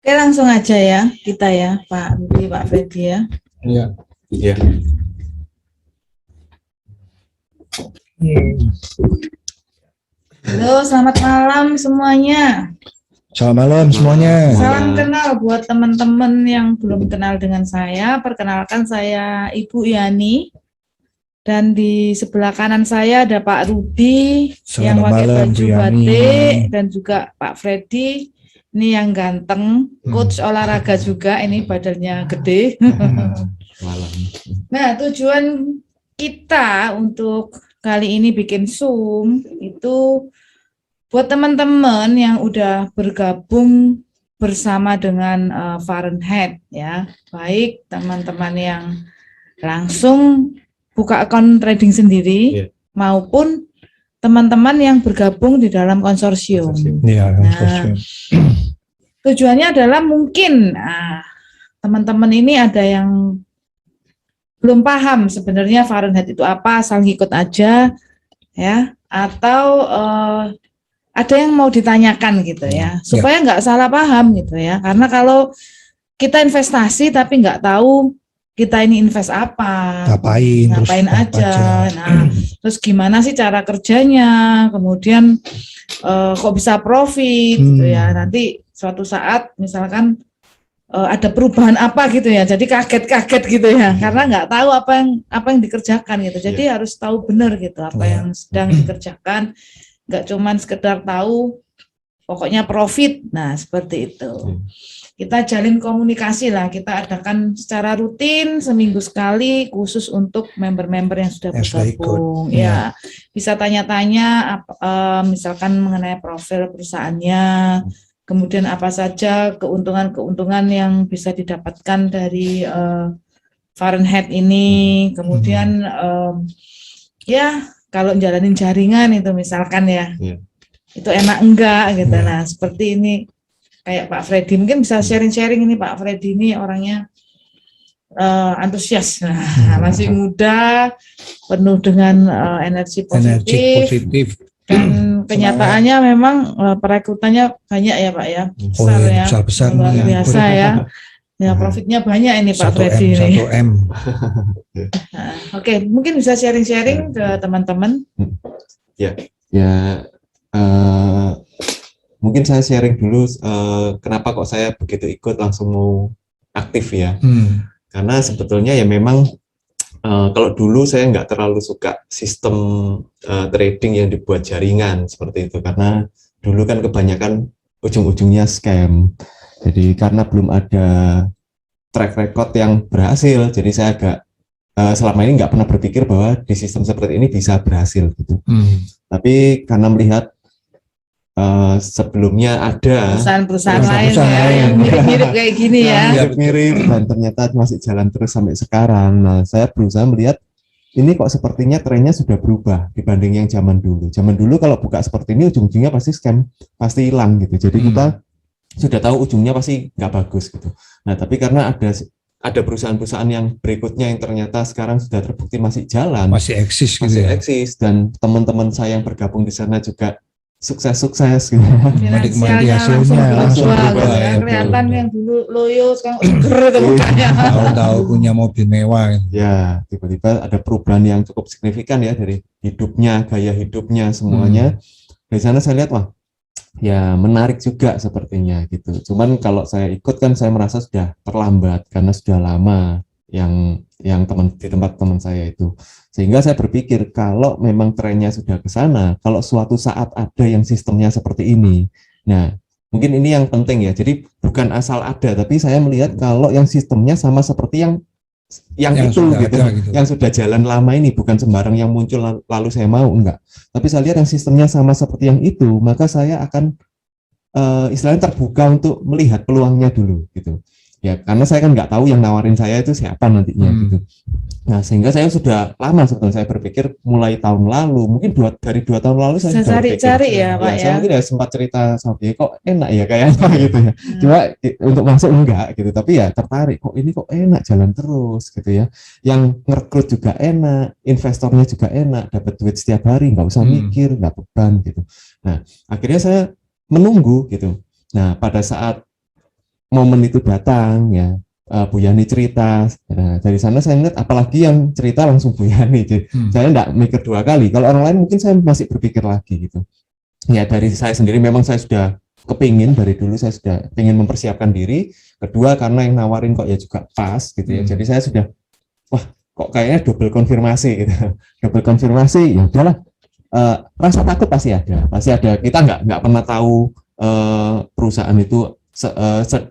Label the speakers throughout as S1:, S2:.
S1: Oke, langsung aja ya kita ya, Pak Rudi, Pak Freddy ya.
S2: Iya.
S3: Iya.
S1: Halo, selamat malam semuanya.
S2: Selamat malam semuanya.
S1: Salam kenal buat teman-teman yang belum kenal dengan saya. Perkenalkan, saya Ibu Yani. Dan di sebelah kanan saya ada Pak Rudi yang pakai baju batik, dan juga Pak Freddy. Ini yang ganteng, coach olahraga juga, ini badannya gede. Nah, tujuan kita untuk kali ini bikin Zoom itu buat teman-teman yang udah bergabung bersama dengan Fahrenheit ya, baik teman-teman yang langsung buka akun trading sendiri maupun teman-teman yang bergabung di dalam konsorsium.
S2: Iya, konsorsium.
S1: Tujuannya adalah mungkin teman-teman ini ada yang belum paham sebenarnya Fahrenheit itu apa, asal ngikut aja ya, atau ada yang mau ditanyakan gitu ya, supaya nggak salah paham gitu ya. Karena kalau kita investasi tapi nggak tahu kita ini invest apa, ngapain aja. Nah, terus gimana sih cara kerjanya, kemudian kok bisa profit gitu ya. Nanti suatu saat misalkan ada perubahan apa gitu ya, jadi kaget-kaget gitu ya, karena nggak tahu apa yang dikerjakan gitu. Jadi harus tahu benar gitu apa yang sedang dikerjakan, nggak cuman sekedar tahu pokoknya profit. Nah, seperti itu. Kita jalin komunikasi lah, kita adakan secara rutin seminggu sekali khusus untuk member-member yang sudah bergabung. Ya, bisa tanya-tanya misalkan mengenai profil perusahaannya, kemudian apa saja keuntungan-keuntungan yang bisa didapatkan dari Fahrenheit ini, kemudian ya kalau jalanin jaringan itu misalkan ya, itu enak enggak gitu. Nah, seperti ini. Kayak Pak Freddy, mungkin bisa sharing-sharing ini. Pak Freddy ini orangnya antusias, masih muda, penuh dengan energi positif. Dan kenyataannya memang perekrutannya banyak ya Pak ya, besar luar biasa ya. Ya, profitnya banyak ini Pak Freddy ini.
S2: 1M.
S1: Oke, mungkin bisa sharing-sharing ke teman-teman.
S3: Mungkin saya sharing dulu kenapa kok saya begitu ikut langsung mau aktif ya. Karena sebetulnya ya memang kalau dulu saya nggak terlalu suka sistem trading yang dibuat jaringan seperti itu, karena dulu kan kebanyakan ujung-ujungnya scam. Jadi karena belum ada track record yang berhasil, jadi saya agak selama ini nggak pernah berpikir bahwa di sistem seperti ini bisa berhasil gitu. Tapi karena melihat sebelumnya ada
S1: perusahaan lain yang mirip-mirip kayak gini ya,
S3: mirip dan ternyata masih jalan terus sampai sekarang. Nah, saya berusaha melihat ini kok sepertinya trennya sudah berubah dibanding yang zaman dulu. Zaman dulu kalau buka seperti ini ujung-ujungnya pasti scam, pasti hilang gitu. Jadi kita sudah tahu ujungnya pasti nggak bagus gitu. Nah, tapi karena ada perusahaan-perusahaan yang berikutnya yang ternyata sekarang sudah terbukti masih jalan,
S2: masih eksis gitu,
S3: eksis, dan teman-teman saya yang bergabung di sana juga sukses gitu.
S2: Menikmati hasilnya langsung berubah ya.
S1: Kelihatan yang dulu loyo sekarang seger itu mukanya.
S2: Tahu-tahu punya mobil mewah.
S3: Ya, tiba-tiba ada perubahan yang cukup signifikan ya dari hidupnya, gaya hidupnya semuanya. Dari sana saya lihat, wah, ya menarik juga sepertinya gitu. Cuman kalau saya ikut kan saya merasa sudah terlambat karena sudah lama yang di tempat teman saya itu. Sehingga saya berpikir kalau memang trennya sudah ke sana, kalau suatu saat ada yang sistemnya seperti ini, nah mungkin ini yang penting ya. Jadi bukan asal ada, tapi saya melihat kalau yang sistemnya sama seperti yang itu gitu, yang sudah jalan lama ini, bukan sembarang yang muncul lalu saya mau, enggak. Tapi saya lihat yang sistemnya sama seperti yang itu, maka saya akan istilahnya terbuka untuk melihat peluangnya dulu gitu. Ya, karena saya kan nggak tahu yang nawarin saya itu siapa nantinya gitu. Nah, sehingga saya sudah lama sebetulnya saya berpikir mulai tahun lalu, mungkin dari 2 tahun lalu saya sudah
S1: cari-cari ya Pak ya.
S3: Saya mungkin ya sempat cerita sama dia, kok enak ya kayaknya gitu ya. Cuma untuk masuk enggak gitu, tapi ya tertarik, kok ini kok enak jalan terus gitu ya. Yang ngerekrut juga enak, investornya juga enak, dapat duit setiap hari, nggak usah mikir, nggak beban gitu. Nah, akhirnya saya menunggu gitu. Nah, pada saat momen itu datang ya, Bu Yani cerita. Nah, dari sana saya lihat apalagi yang cerita langsung Bu Yani. Jadi saya enggak mikir dua kali. Kalau orang lain mungkin saya masih berpikir lagi gitu. Ya dari saya sendiri memang saya sudah kepingin, dari dulu saya sudah ingin mempersiapkan diri. Kedua karena yang nawarin kok ya juga pas gitu ya. Jadi saya sudah wah kok kayaknya double konfirmasi gitu. Double konfirmasi ya udahlah. Rasa takut pasti ada. Kita nggak pernah tahu perusahaan itu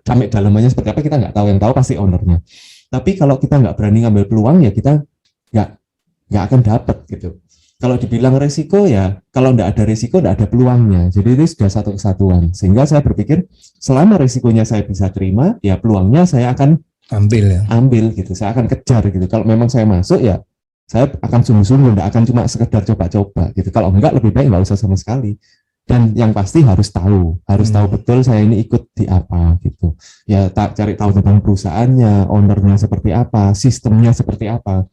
S3: sampai dalamannya seperti apa, kita nggak tahu. Yang tahu pasti ownernya. Tapi kalau kita nggak berani ngambil peluang ya kita nggak akan dapat gitu. Kalau dibilang resiko ya, kalau nggak ada resiko nggak ada peluangnya. Jadi itu sudah satu kesatuan. Sehingga saya berpikir selama resikonya saya bisa terima, ya peluangnya saya akan ambil gitu. Saya akan kejar gitu. Kalau memang saya masuk ya, saya akan sungguh-sungguh, nggak akan cuma sekedar coba-coba gitu. Kalau enggak lebih baik nggak usah sama sekali. Dan yang pasti harus tahu betul saya ini ikut di apa gitu. Ya cari tahu tentang perusahaannya, ownernya seperti apa, sistemnya seperti apa.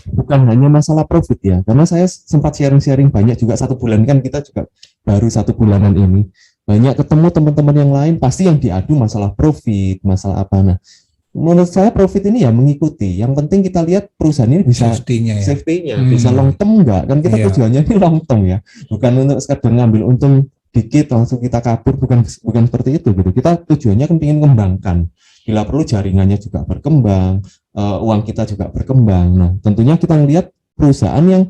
S3: Bukan hanya masalah profit ya, karena saya sempat sharing-sharing banyak juga 1 bulan kan kita juga baru 1 bulanan ini. Banyak ketemu teman-teman yang lain pasti yang diadu masalah profit, masalah apa. Nah, menurut saya profit ini ya mengikuti. Yang penting kita lihat perusahaan ini bisa safety-nya, bisa long term enggak? Kan kita tujuannya ini long term ya. Bukan untuk sekedar ngambil untung dikit langsung kita kabur, bukan seperti itu gitu. Kita tujuannya kan ingin mengembangkan. Bila perlu jaringannya juga berkembang, uang kita juga berkembang. Nah, tentunya kita melihat perusahaan yang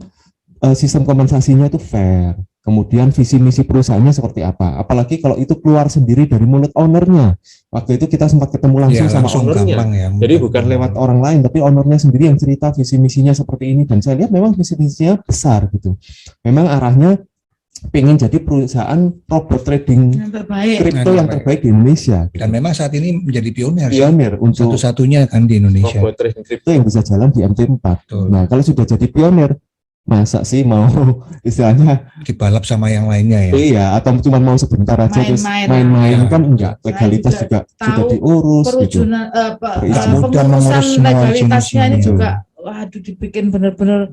S3: sistem kompensasinya itu fair. Kemudian visi misi perusahaannya seperti apa. Apalagi kalau itu keluar sendiri dari mulut ownernya. Waktu itu kita sempat ketemu langsung sama ownernya. Jadi bukan lewat orang lain, tapi ownernya sendiri yang cerita visi misinya seperti ini. Dan saya lihat memang visi misinya besar gitu. Memang arahnya pengen jadi perusahaan robot trading kripto yang terbaik di Indonesia.
S2: Dan memang saat ini menjadi pionir
S3: untuk
S2: satu-satunya kan di Indonesia.
S3: Robot trading kripto yang bisa jalan di MT4. Nah, kalau sudah jadi pionir, masa sih mau istilahnya
S2: dibalap sama yang lainnya ya?
S3: Iya, atau cuma mau sebentar aja terus main-main kan enggak. Legalitas juga sudah diurus gitu.
S1: Pengurusan legalitasnya ini juga, waduh, dibikin benar-benar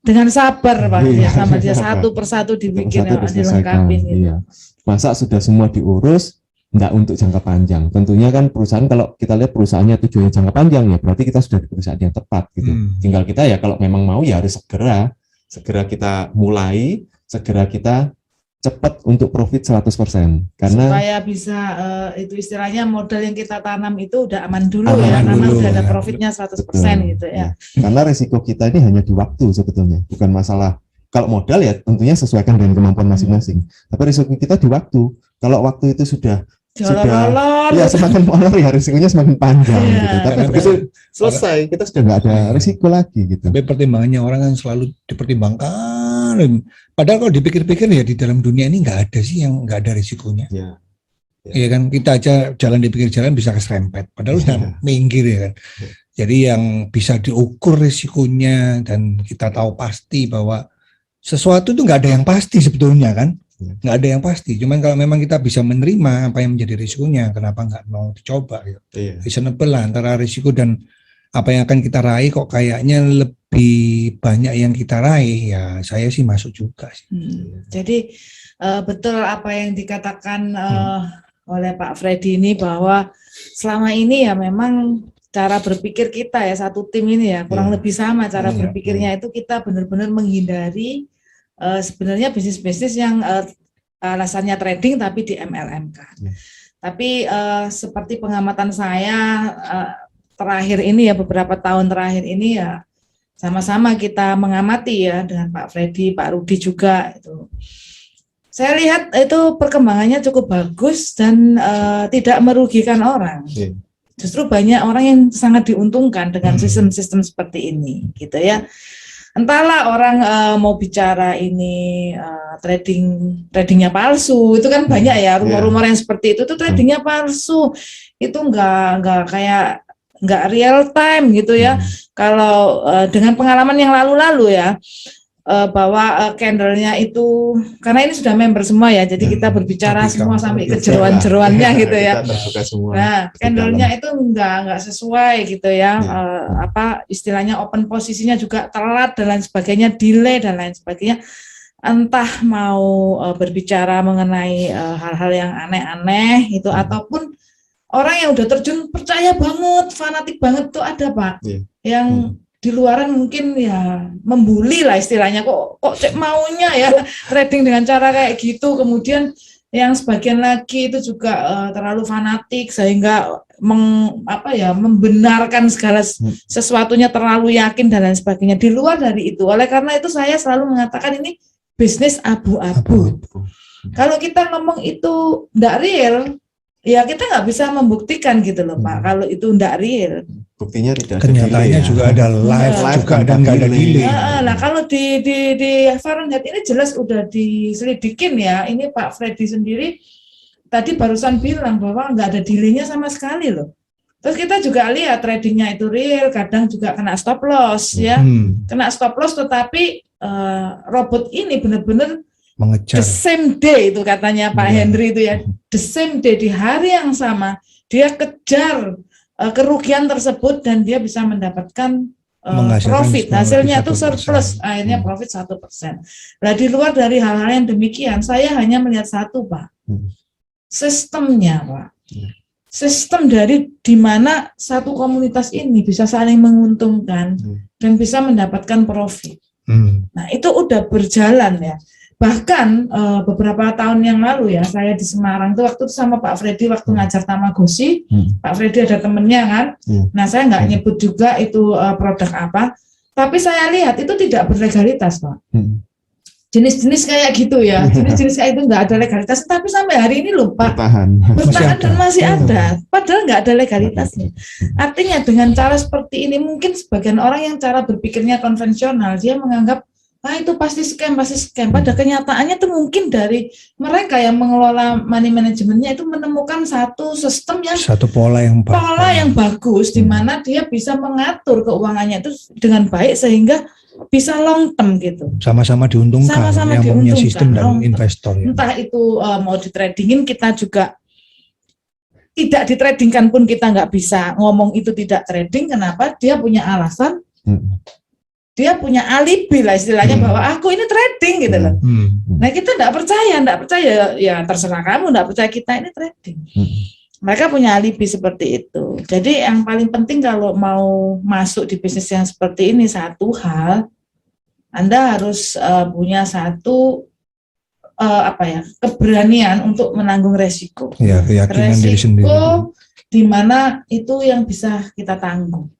S1: dengan sabar Pak, sama dia satu persatu dibikin, dilengkapi.
S3: Iya. Masa sudah semua diurus, enggak untuk jangka panjang. Tentunya kan perusahaan, kalau kita lihat perusahaannya tujuannya jangka panjang ya, berarti kita sudah di perusahaan yang tepat gitu. Tinggal kita ya kalau memang mau ya harus segera kita mulai, segera kita cepat untuk profit 100%. Karena
S1: supaya bisa itu istilahnya modal yang kita tanam itu udah aman dulu karena udah ada profitnya 100% gitu ya.
S3: Karena resiko kita ini hanya di waktu sebetulnya, bukan masalah. Kalau modal ya tentunya sesuaikan dengan kemampuan masing-masing. Tapi risiko kita di waktu. Kalau waktu itu sudah ya semakin molor ya risikonya semakin panjang gitu. Tapi begitu selesai kita sudah nggak ada risiko lagi gitu.
S2: Tapi pertimbangannya orang kan selalu dipertimbangkan. Padahal kalau dipikir-pikir ya di dalam dunia ini nggak ada sih yang nggak ada risikonya. Iya kan, kita aja jalan di pinggir jalan bisa keserempet. Padahal sudah minggir ya kan. Jadi yang bisa diukur risikonya dan kita tahu pasti bahwa sesuatu itu nggak ada yang pasti sebetulnya kan. Nggak ada yang pasti, cuman kalau memang kita bisa menerima apa yang menjadi risikonya, kenapa nggak mau dicoba gitu. Reasonable lah antara risiko dan apa yang akan kita raih, kok kayaknya lebih banyak yang kita raih, ya saya sih masuk juga sih.
S1: Jadi betul apa yang dikatakan oleh Pak Freddy ini, bahwa selama ini ya memang cara berpikir kita ya, satu tim ini ya kurang lebih sama cara berpikirnya, itu kita benar-benar menghindari sebenarnya bisnis-bisnis yang alasannya trading tapi di MLM kan. Tapi seperti pengamatan saya terakhir ini ya, beberapa tahun terakhir ini ya, sama-sama kita mengamati ya dengan Pak Freddy, Pak Rudi juga itu. Saya lihat itu perkembangannya cukup bagus dan tidak merugikan orang. Justru banyak orang yang sangat diuntungkan dengan sistem-sistem seperti ini gitu ya. Entahlah orang mau bicara ini tradingnya palsu, itu kan banyak ya rumor-rumor yang seperti itu tuh tradingnya palsu, itu nggak kayak nggak real time gitu ya. Kalau dengan pengalaman yang lalu-lalu ya, bahwa candlenya itu, karena ini sudah member semua ya, jadi kita berbicara semua sampai ke jeroan-jeroannya gitu ya. Nah, candlenya itu nggak sesuai gitu ya, apa istilahnya open posisinya juga telat dan lain sebagainya, delay dan lain sebagainya. Entah mau berbicara mengenai hal-hal yang aneh-aneh itu, ataupun orang yang udah terjun percaya banget, fanatik banget tuh ada Pak.
S3: Iya.
S1: Yang di luaran mungkin ya membuli lah istilahnya, kok cek maunya ya trading dengan cara kayak gitu. Kemudian yang sebagian lagi itu juga terlalu fanatik sehingga membenarkan segala sesuatunya, terlalu yakin dan lain sebagainya. Di luar dari itu, oleh karena itu saya selalu mengatakan ini bisnis abu-abu. Kalau kita ngomong itu enggak real, ya kita nggak bisa membuktikan gitu loh Pak. Kalau itu enggak real.
S3: Buktinya tidak ada
S2: Kenyataannya
S3: delay,
S2: juga ada live juga dan nggak ada delay.
S1: Nah kalau di Fahrenheit ini jelas udah diselidikin ya. Ini Pak Freddy sendiri tadi barusan bilang bahwa nggak ada delaynya sama sekali loh. Terus kita juga lihat tradingnya itu real, kadang juga kena stop loss ya. Kena stop loss tetapi robot ini benar-benar
S2: mengejar
S1: the same day itu katanya Pak Henry itu ya, the same day, di hari yang sama dia kejar kerugian tersebut dan dia bisa mendapatkan profit, hasilnya itu surplus, akhirnya profit 1%. Nah di luar dari hal-hal yang demikian, saya hanya melihat satu Pak, sistemnya Pak, sistem dari di mana satu komunitas ini bisa saling menguntungkan dan bisa mendapatkan profit. Nah itu udah berjalan ya. Bahkan beberapa tahun yang lalu ya, saya di Semarang itu waktu itu sama Pak Freddy waktu ngajar Tamagotchi. Pak Freddy ada temennya kan. Nah saya nggak nyebut juga itu produk apa, tapi saya lihat itu tidak berlegalitas Pak. Jenis-jenis kayak gitu ya, jenis-jenis kayak itu nggak ada legalitas, tapi sampai hari ini loh Pak bertahan dan masih ada, padahal nggak ada legalitasnya. Artinya dengan cara seperti ini mungkin sebagian orang yang cara berpikirnya konvensional, dia menganggap itu pasti scam. Pada kenyataannya itu mungkin dari mereka yang mengelola money manajemennya itu menemukan satu sistem yang pola yang bagus di mana dia bisa mengatur keuangannya itu dengan baik sehingga bisa long term gitu.
S2: Sama-sama diuntungkan. Yang punya sistem dan investor. Ya.
S1: Entah itu mau ditradingin, kita juga tidak ditradingkan pun kita nggak bisa ngomong itu tidak trading. Kenapa? Dia punya alasan. Dia punya alibi lah istilahnya bahwa aku ini trading gitu loh. Nah kita enggak percaya ya terserah kamu, enggak percaya kita ini trading. Mereka punya alibi seperti itu. Jadi yang paling penting kalau mau masuk di bisnis yang seperti ini, satu hal, Anda harus punya satu keberanian untuk menanggung resiko.
S2: Ya, keyakinan diri sendiri.
S1: Di mana itu yang bisa kita tanggung.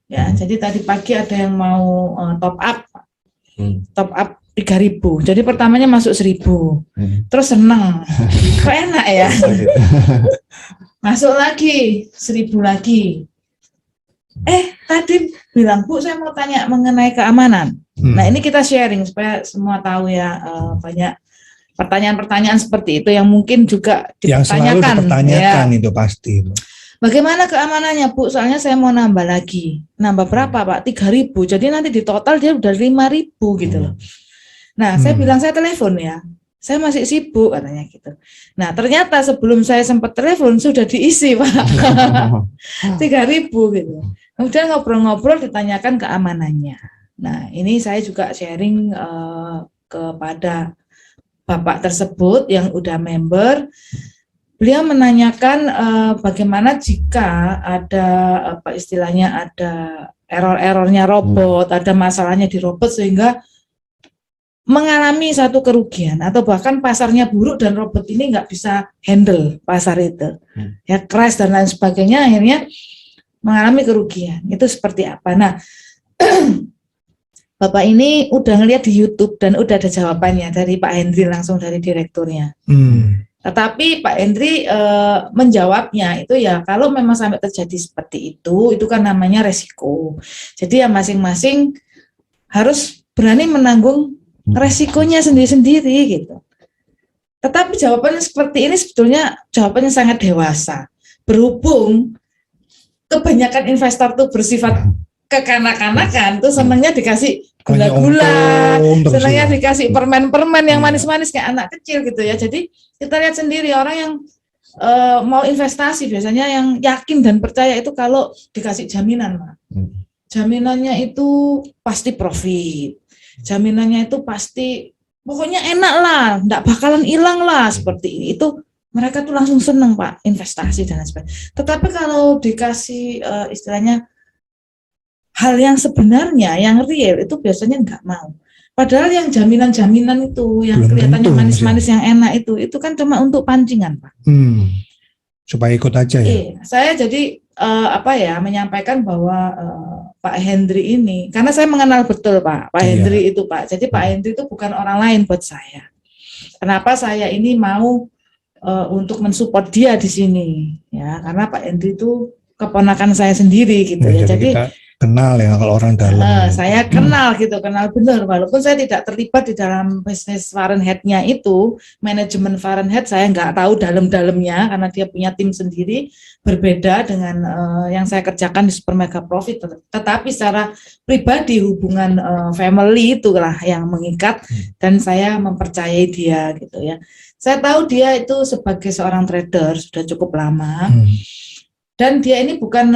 S1: Ya, jadi tadi pagi ada yang mau top up 3.000. Jadi pertamanya masuk 1.000. Terus seneng. Kok enak ya? Masuk lagi 1.000 lagi. Tadi bilang, Bu, saya mau tanya mengenai keamanan. Nah, ini kita sharing supaya semua tahu ya, banyak pertanyaan-pertanyaan seperti itu yang mungkin juga dipertanyakan.
S2: Yang selalu dipertanyakan ya. Itu pasti.
S1: Bagaimana keamanannya Bu? Soalnya saya mau nambah lagi. Nambah berapa Pak? 3.000. Jadi nanti di total dia udah 5.000 gitu loh. Nah saya bilang saya telepon ya. Saya masih sibuk katanya gitu. Nah ternyata sebelum saya sempat telepon sudah diisi Pak. 3.000 gitu. Kemudian ngobrol-ngobrol ditanyakan keamanannya. Nah ini saya juga sharing kepada Bapak tersebut yang udah member. Beliau menanyakan bagaimana jika ada ada error-errornya robot, ada masalahnya di robot sehingga mengalami satu kerugian atau bahkan pasarnya buruk dan robot ini nggak bisa handle pasar itu, ya crash dan lain sebagainya, akhirnya mengalami kerugian. Itu seperti apa? Nah, Bapak ini udah ngeliat di YouTube dan udah ada jawabannya dari Pak Henry langsung dari direkturnya. Tetapi Pak Henry menjawabnya itu ya kalau memang sampai terjadi seperti itu kan namanya resiko. Jadi ya masing-masing harus berani menanggung resikonya sendiri-sendiri gitu. Tetapi jawabannya seperti ini sebetulnya jawabannya sangat dewasa. Berhubung kebanyakan investor tuh bersifat kekanak-kanakan tuh senangnya dikasih gula-gula, senangnya dikasih permen-permen yang manis-manis kayak anak kecil gitu ya. Jadi kita lihat sendiri orang yang mau investasi biasanya yang yakin dan percaya itu kalau dikasih jaminan, Pak. Jaminannya itu pasti profit, jaminannya itu pasti pokoknya enak lah, enggak bakalan hilang lah seperti ini. Itu mereka tuh langsung seneng Pak investasi dan lain sebagainya. Tetapi kalau dikasih istilahnya hal yang sebenarnya, yang real itu biasanya nggak mau. Padahal yang jaminan-jaminan itu, yang
S2: Belum
S1: kelihatannya
S2: tentu,
S1: manis-manis yang enak itu kan cuma untuk pancingan Pak.
S2: Supaya ikut aja ya.
S1: Iya, saya jadi menyampaikan bahwa Pak Hendri ini, karena saya mengenal betul Pak Hendri itu Pak. Jadi Pak Hendri itu bukan orang lain buat saya. Kenapa saya ini mau untuk mensupport dia di sini, ya karena Pak Hendri itu keponakan saya sendiri gitu ya.
S2: Jadi kita kenal ya kalau orang dalam.
S1: Saya kenal benar, walaupun saya tidak terlibat di dalam bisnis Fahrenheit-nya itu, manajemen Fahrenheit saya nggak tahu dalam-dalamnya karena dia punya tim sendiri berbeda dengan yang saya kerjakan di Super Mega Profit. Tetapi secara pribadi hubungan family itulah yang mengikat dan saya mempercayai dia gitu ya. Saya tahu dia itu sebagai seorang trader sudah cukup lama dan dia ini bukan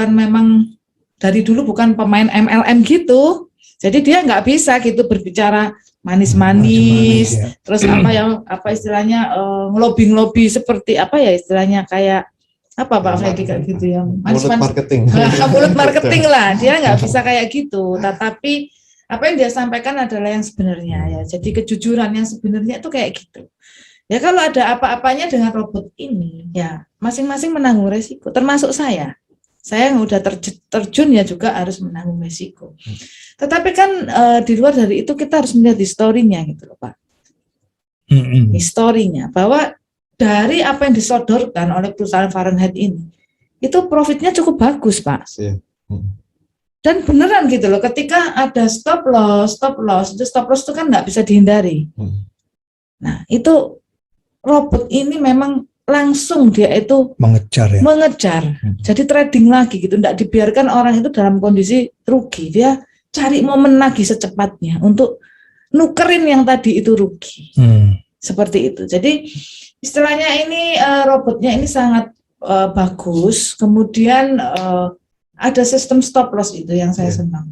S1: memang dari dulu bukan pemain MLM gitu, jadi dia nggak bisa gitu berbicara manis-manis,
S2: ya.
S1: Terus istilahnya ngelobi seperti istilahnya kayak Pak Freddy kayak gitu yang
S3: mulut marketing,
S1: mulut marketing lah, dia nggak bisa kayak gitu. Tetapi apa yang dia sampaikan adalah yang sebenarnya ya, jadi kejujuran yang sebenarnya itu kayak gitu. Ya kalau ada apa-apanya dengan robot ini, ya masing-masing menanggung resiko, termasuk saya. Saya yang udah terjun ya juga harus menanggung resiko. Tetapi kan di luar dari itu kita harus melihat historinya gitu loh Pak. Historinya bahwa dari apa yang disodorkan oleh perusahaan Fahrenheit ini, itu profitnya cukup bagus Pak. Dan beneran gitu loh, ketika ada stop loss itu kan nggak bisa dihindari. Nah itu robot ini memang langsung dia itu mengejar. Jadi trading lagi gitu, tidak dibiarkan orang itu dalam kondisi rugi, dia cari momen lagi secepatnya untuk nukerin yang tadi itu rugi. Seperti itu. Jadi istilahnya ini robotnya ini sangat bagus. Kemudian ada sistem stop loss itu yang saya senang.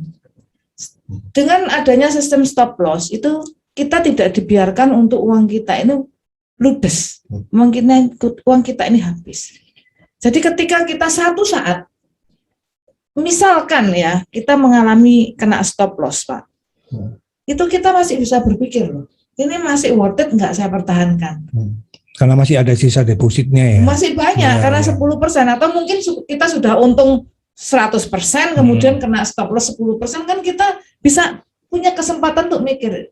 S1: Dengan adanya sistem stop loss itu kita tidak dibiarkan untuk uang kita ini ludes, mungkin uang kita ini habis. Jadi ketika kita satu saat, misalkan ya, kita mengalami kena stop loss Pak, itu kita masih bisa berpikir loh, ini masih worth it nggak saya pertahankan?
S2: Karena masih ada sisa depositnya ya?
S1: Masih banyak, karena 10% atau mungkin kita sudah untung 100%, kemudian kena stop loss 10%, kan kita bisa punya kesempatan untuk mikir,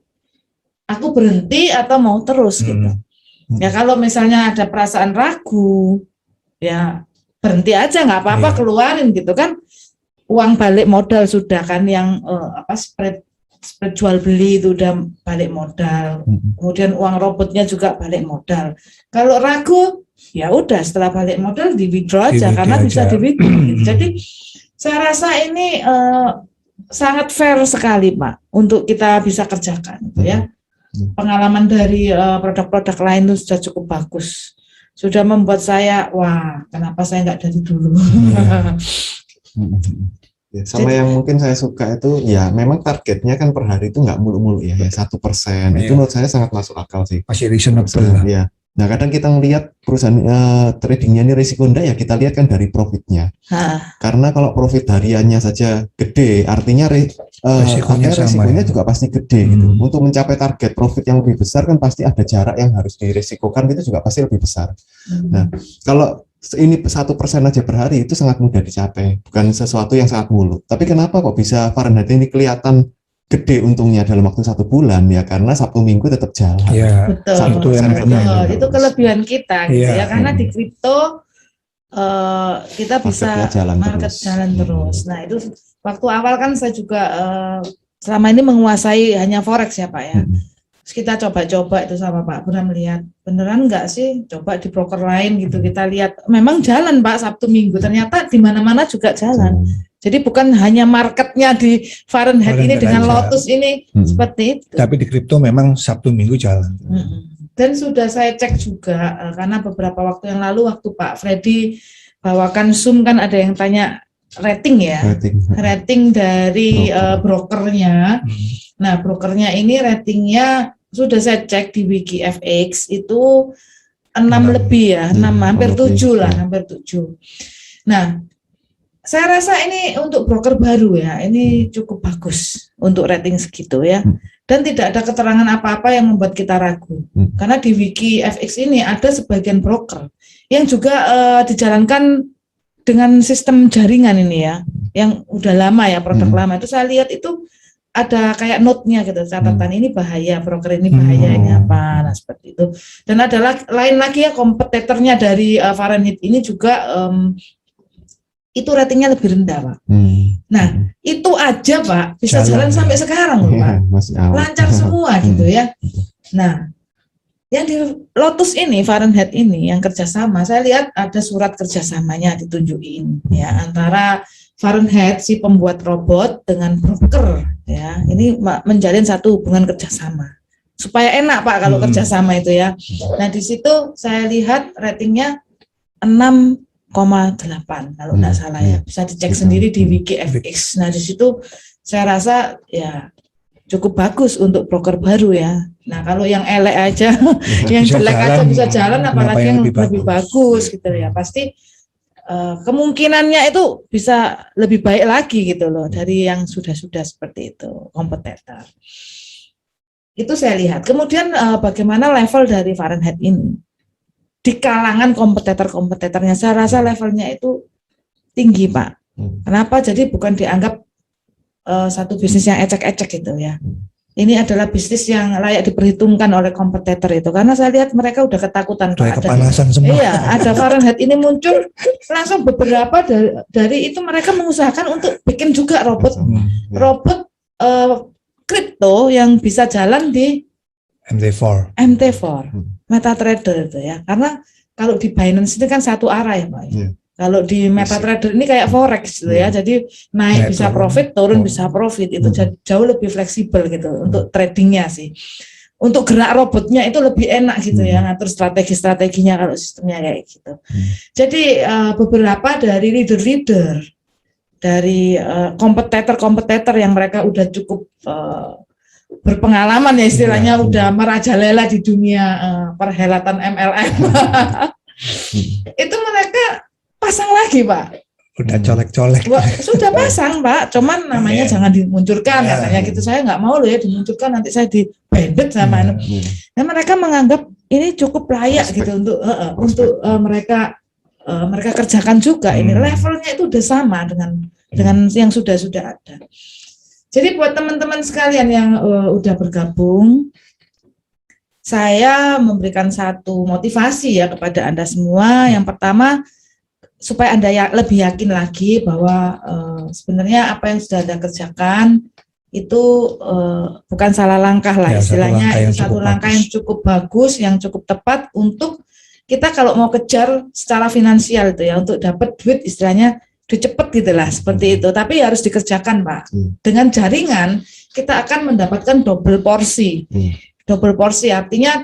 S1: aku berhenti atau mau terus gitu. Ya kalau misalnya ada perasaan ragu, ya berhenti aja nggak apa-apa, keluarin gitu kan, uang balik modal sudah kan yang spread jual beli itu udah balik modal, kemudian uang robotnya juga balik modal. Kalau ragu, ya udah setelah balik modal di withdraw aja karena bisa di withdraw. Jadi saya rasa ini sangat fair sekali Pak untuk kita bisa kerjakan, gitu ya. Pengalaman dari produk-produk lain itu sudah cukup bagus, sudah membuat saya wah kenapa saya nggak dari dulu.
S3: Sama yang mungkin saya suka itu ya memang targetnya kan per hari itu nggak mulu-mulu ya 1%. Itu menurut saya sangat masuk akal sih,
S2: masih reasonable
S3: ya. Nah kadang kita ngelihat perusahaan tradingnya ini risiko enggak ya, kita lihat kan dari profitnya. Karena kalau profit hariannya saja gede, artinya resikonya juga pasti gede gitu. Untuk mencapai target profit yang lebih besar kan pasti ada jarak yang harus diresikokan, itu juga pasti lebih besar. Nah kalau ini 1% aja per hari itu sangat mudah dicapai, bukan sesuatu yang sangat muluk. Tapi kenapa kok bisa Fahrenheit ini kelihatan gede untungnya dalam waktu 1 bulan? Ya karena Sabtu Minggu tetap jalan.
S1: Ya, betul. Itu kelebihan kita gitu ya, karena di kripto kita bisa jalan terus. Nah itu waktu awal kan saya juga selama ini menguasai hanya forex ya Pak ya. Terus kita coba-coba itu sama Pak Bram, melihat beneran enggak sih, coba di broker lain gitu, kita lihat memang jalan Pak Sabtu Minggu, ternyata di mana-mana juga jalan. Jadi bukan hanya marketnya di Fahrenheit ini dengan Lotus ini seperti itu.
S2: Tapi di kripto memang Sabtu Minggu jalan.
S1: Dan sudah saya cek juga karena beberapa waktu yang lalu waktu Pak Freddy bawakan Zoom kan ada yang tanya rating ya, rating dari brokernya. Nah brokernya ini ratingnya sudah saya cek di WikiFX itu 6 lebih ya, 6 hampir 7 lah,
S3: ya.
S1: hampir 7. Nah, saya rasa ini untuk broker baru ya, ini cukup bagus untuk rating segitu ya. Dan tidak ada keterangan apa-apa yang membuat kita ragu. Karena di Wiki FX ini ada sebagian broker yang juga dijalankan dengan sistem jaringan ini ya, yang udah lama ya, produk lama. Itu saya lihat itu ada kayak note-nya gitu, catatan ini bahaya, broker ini bahaya, ini apa, nah seperti itu. Dan ada lain lagi ya, kompetitornya dari Fahrenheit ini juga itu ratingnya lebih rendah, Pak. Nah, itu aja, Pak, bisa jalan sampai sekarang loh, Pak. Lancar semua gitu ya. Nah, yang di Lotus ini, Fahrenheit ini, yang kerjasama, saya lihat ada surat kerjasamanya ditunjukin ya, antara Fahrenheit si pembuat robot dengan broker ya, ini menjalin satu hubungan kerjasama supaya enak Pak kalau kerjasama itu ya. Nah di situ saya lihat ratingnya 6,8 kalau tidak salah ya, bisa dicek sendiri di Wiki FX. Nah di situ saya rasa ya cukup bagus untuk broker baru ya. Nah kalau yang elek aja, yang jelek aja bisa jalan, apalagi yang lebih bagus gitu ya, pasti kemungkinannya itu bisa lebih baik lagi gitu loh dari yang sudah-sudah seperti itu kompetitor. Itu saya lihat. Kemudian bagaimana level dari Fahrenheit ini di kalangan kompetitor-kompetitornya, saya rasa levelnya itu tinggi Pak. Kenapa? Jadi bukan dianggap satu bisnis yang ecek-ecek gitu ya. Ini adalah bisnis yang layak diperhitungkan oleh kompetitor itu, karena saya lihat mereka udah ketakutan.
S2: Udah kepanasan semua.
S1: Iya, ada Fahrenheit ini muncul, langsung beberapa dari itu mereka mengusahakan untuk bikin juga robot kripto yang bisa jalan di
S2: MT4,
S1: MetaTrader itu ya. Karena kalau di Binance itu kan satu arah ya Pak. Kalau di MetaTrader ini kayak forex gitu ya, jadi naik bisa profit, turun bisa profit, itu jauh lebih fleksibel gitu untuk tradingnya sih. Untuk gerak robotnya itu lebih enak gitu ya, ngatur strategi-strateginya kalau sistemnya kayak gitu. Jadi beberapa dari leader-leader, dari kompetitor-kompetitor yang mereka udah cukup berpengalaman ya istilahnya, udah merajalela di dunia perhelatan MLM, itu mereka pasang lagi Pak.
S2: Udah colek-colek.
S1: Sudah pasang Pak, cuman namanya jangan dimunculkan katanya gitu. Saya nggak mau loh ya dimunculkan, nanti saya di-banded sama Dan mereka menganggap ini cukup layak gitu untuk mereka kerjakan juga. Ini levelnya itu udah sama dengan yang sudah ada. Jadi buat teman-teman sekalian yang udah bergabung, saya memberikan satu motivasi ya kepada Anda semua. Yang pertama, supaya Anda lebih yakin lagi bahwa sebenarnya apa yang sudah Anda kerjakan itu bukan salah langkah lah ya, istilahnya, itu satu langkah yang cukup bagus, yang cukup tepat untuk kita kalau mau kejar secara finansial itu ya, untuk dapat duit istilahnya duit cepet gitu lah, seperti itu. Tapi harus dikerjakan Pak. Dengan jaringan kita akan mendapatkan double porsi. Double porsi artinya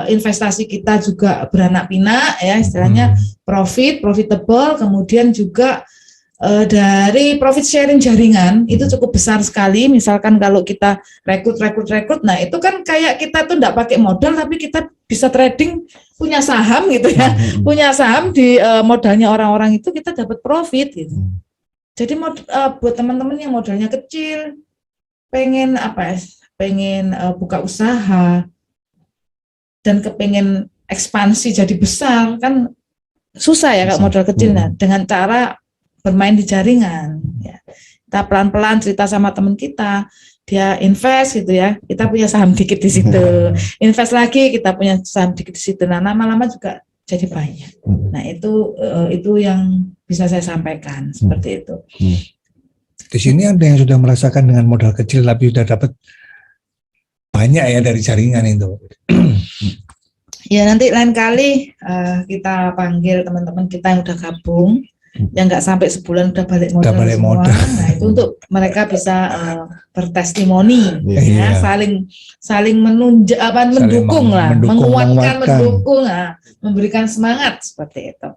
S1: investasi kita juga beranak pinak ya, istilahnya profitable, kemudian juga dari profit sharing jaringan itu cukup besar sekali. Misalkan kalau kita rekrut, nah itu kan kayak kita tuh enggak pakai modal tapi kita bisa trading, punya saham gitu ya, punya saham di modalnya orang-orang itu kita dapat profit gitu. Jadi buat teman-teman yang modalnya kecil, pengen buka usaha dan kepengen ekspansi jadi besar, kan susah ya kalau modal kecil. Nah, dengan cara bermain di jaringan ya, kita pelan-pelan cerita sama teman kita, dia invest gitu ya, kita punya saham dikit di situ, invest lagi kita punya saham dikit di situ, nah lama-lama juga jadi banyak. Nah itu yang bisa saya sampaikan seperti itu.
S2: Di sini ada yang sudah merasakan dengan modal kecil tapi sudah dapat banyak ya dari jaringan itu.
S1: Ya nanti lain kali kita panggil teman-teman kita yang udah gabung, yang nggak sampai sebulan udah balik modal. Nah itu untuk mereka bisa bertestimoni, ya, saling mendukung, menguatkan, memberikan semangat seperti itu.